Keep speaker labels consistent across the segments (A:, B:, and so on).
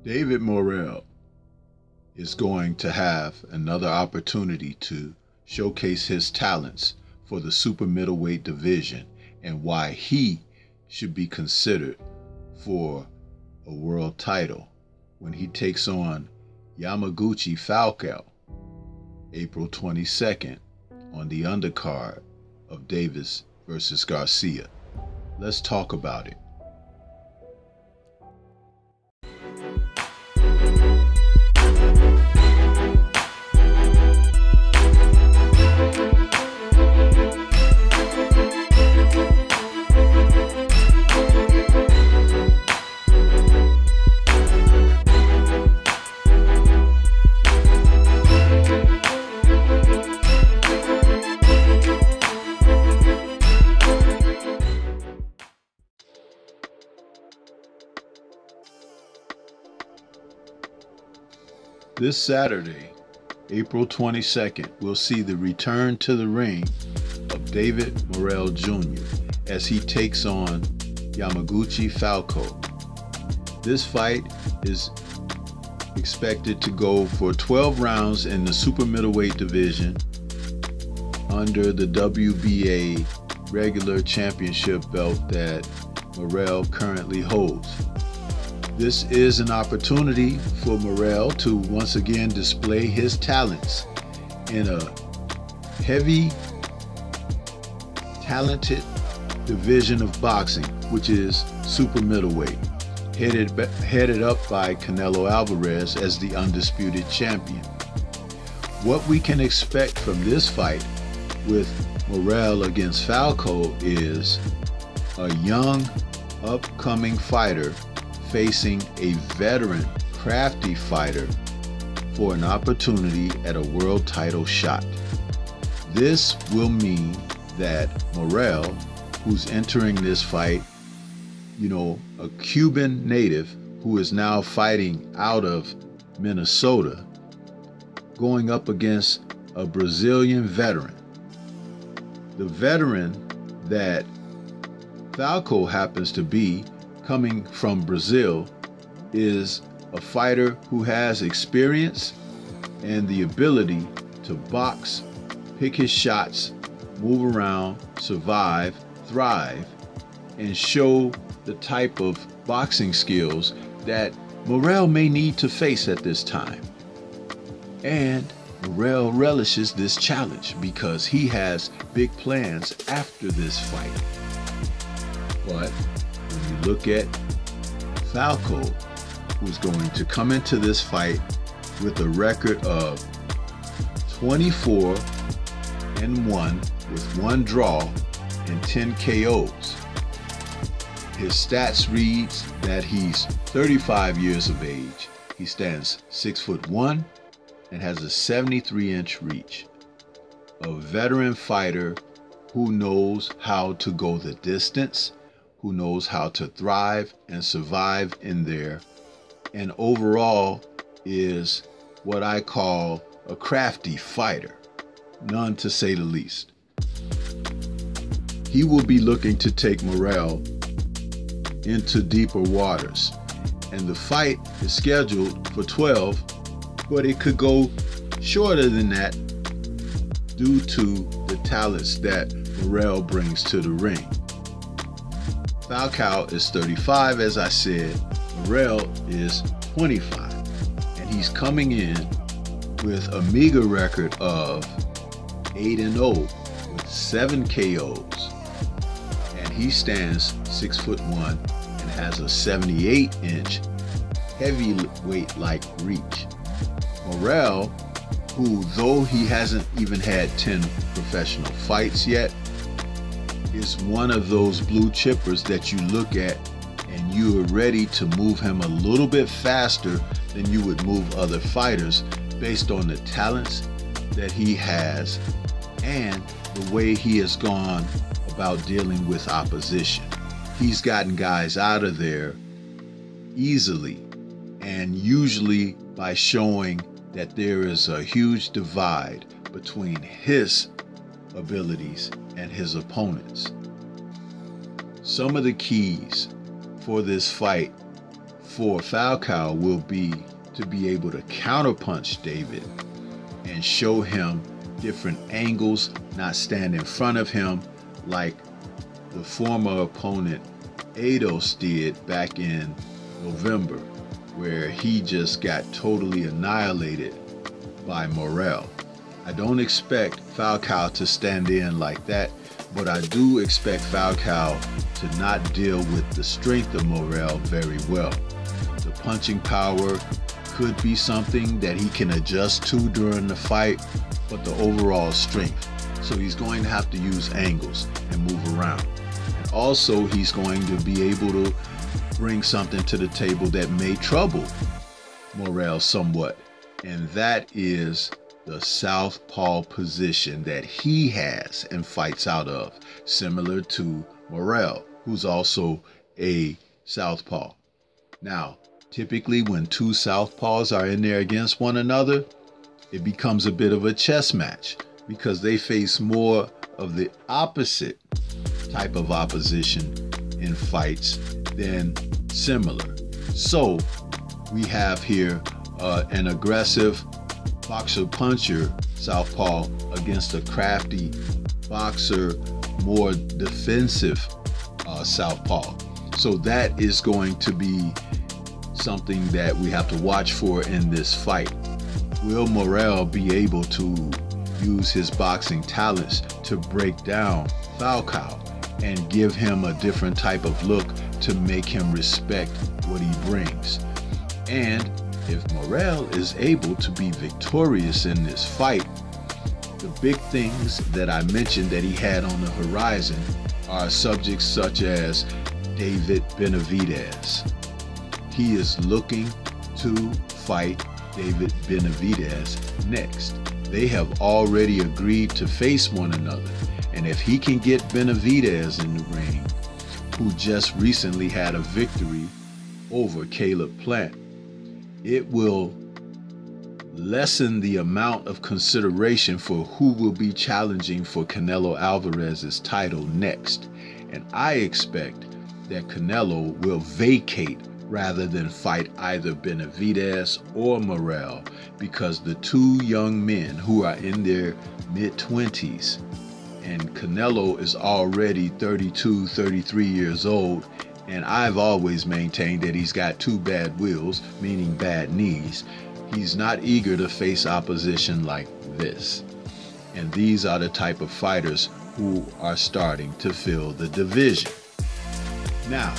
A: David Morrell is going to have another opportunity to showcase his talents for the super middleweight division and why he should be considered for a world title when he takes on Yamaguchi Falcao April 22nd on the undercard of Davis versus Garcia. Let's talk about it. This Saturday, April 22nd, we'll see the return to the ring of David Morrell Jr. as he takes on Yamaguchi Falco. This fight is expected to go for 12 rounds in the super middleweight division under the WBA regular championship belt that Morrell currently holds. This is an opportunity for Morrell to once again display his talents in a heavy, talented division of boxing, which is super middleweight, headed up by Canelo Alvarez as the undisputed champion. What we can expect from this fight with Morrell against Falco is a young, upcoming fighter facing a veteran, crafty fighter for an opportunity at a world title shot. This will mean that Morrell, who's entering this fight, a Cuban native who is now fighting out of Minnesota, going up against a Brazilian veteran. The veteran that Falco happens to be, coming from Brazil, is a fighter who has experience and the ability to box, pick his shots, move around, survive, thrive, and show the type of boxing skills that Morrell may need to face at this time. And Morrell relishes this challenge because he has big plans after this fight. But when you look at Falco, who's going to come into this fight with a record of 24-1 with 1 draw and 10 KOs. His stats reads that he's 35 years of age. He stands 6'1" and has a 73-inch reach. A veteran fighter who knows how to go the distance, who knows how to thrive and survive in there, and overall is what I call a crafty fighter, none to say the least. He will be looking to take Morrell into deeper waters, and the fight is scheduled for 12, but it could go shorter than that due to the talents that Morrell brings to the ring. Falcao is 35, as I said. Morrell is 25, and he's coming in with a meager record of 8-0 with 7 KOs, and he stands 6'1" and has a 78-inch heavyweight-like reach. Morrell, who though he hasn't even had 10 professional fights yet, is one of those blue chippers that you look at and you are ready to move him a little bit faster than you would move other fighters based on the talents that he has and the way he has gone about dealing with opposition. He's gotten guys out of there easily, and usually by showing that there is a huge divide between his abilities and his opponents. Some of the keys for this fight for Falcao will be to be able to counterpunch David and show him different angles, not stand in front of him like the former opponent Ados did back in November, where he just got totally annihilated by Morel. I don't expect Falcao to stand in like that, but I do expect Falcao to not deal with the strength of Morel very well. The punching power could be something that he can adjust to during the fight, but the overall strength. So he's going to have to use angles and move around. And also he's going to be able to bring something to the table that may trouble Morel somewhat. And that is the southpaw position that he has and fights out of, similar to Morel, who's also a southpaw. Now, typically when two southpaws are in there against one another, it becomes a bit of a chess match because they face more of the opposite type of opposition in fights than similar. So we have here an aggressive boxer puncher southpaw against a crafty boxer, more defensive southpaw. So that is going to be something that we have to watch for in this fight. Will Morel be able to use his boxing talents to break down Falcao and give him a different type of look to make him respect what he brings? And if Morel is able to be victorious in this fight, the big things that I mentioned that he had on the horizon are subjects such as David Benavidez. He is looking to fight David Benavidez next. They have already agreed to face one another. And if he can get Benavidez in the ring, who just recently had a victory over Caleb Plant, it will lessen the amount of consideration for who will be challenging for Canelo Alvarez's title next. And I expect that Canelo will vacate rather than fight either Benavidez or Morel, because the two young men who are in their mid-20s, and Canelo is already 32, 33 years old, and I've always maintained that he's got two bad wills, meaning bad knees. He's not eager to face opposition like this. And these are the type of fighters who are starting to fill the division. Now,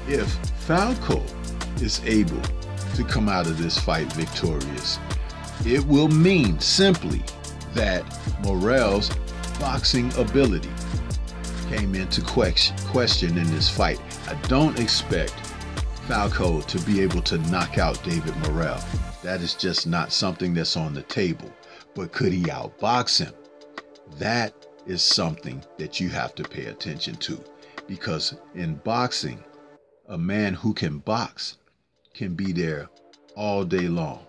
A: if Falco is able to come out of this fight victorious, it will mean simply that Morel's boxing ability came into question in this fight. I don't expect Falco to be able to knock out David Morel. That is just not something that's on the table. But could he outbox him? That is something that you have to pay attention to, because in boxing, a man who can box can be there all day long.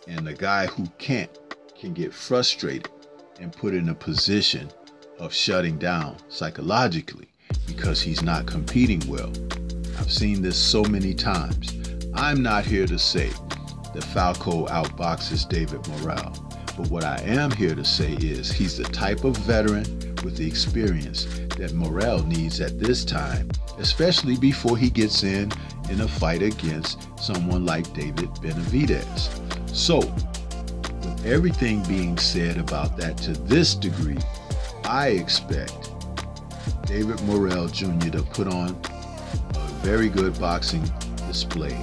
A: And the guy who can't can get frustrated and put in a position of shutting down psychologically because he's not competing well. I've seen this so many times. I'm not here to say that Falco outboxes David Morel, but what I am here to say is he's the type of veteran with the experience that Morel needs at this time, especially before he gets in a fight against someone like David Benavidez. So, with everything being said about that to this degree, I expect David Morel Jr. to put on a very good boxing display.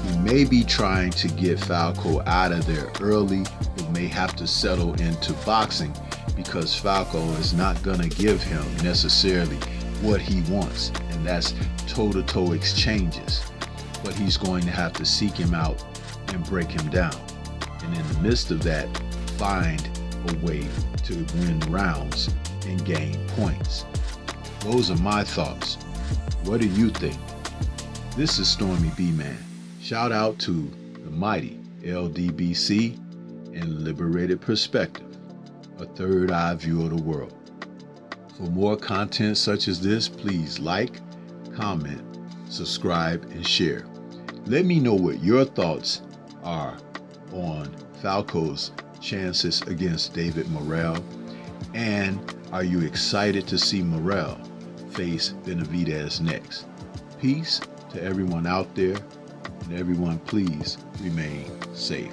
A: He may be trying to get Falco out of there early, but may have to settle into boxing because Falco is not going to give him necessarily what he wants, and that's toe-to-toe exchanges. But he's going to have to seek him out and break him down. And in the midst of that, find a way to win rounds and gain points. Those are my thoughts. What do you think? This is Stormy B-Man. Shout out to the mighty LDBC and Liberated Perspective, a third eye view of the world. For more content such as this, please like, comment, subscribe, and share. Let me know what your thoughts are on Falco's chances against David Morrell, and are you excited to see Morel face Benavidez next? Peace to everyone out there, and everyone please remain safe.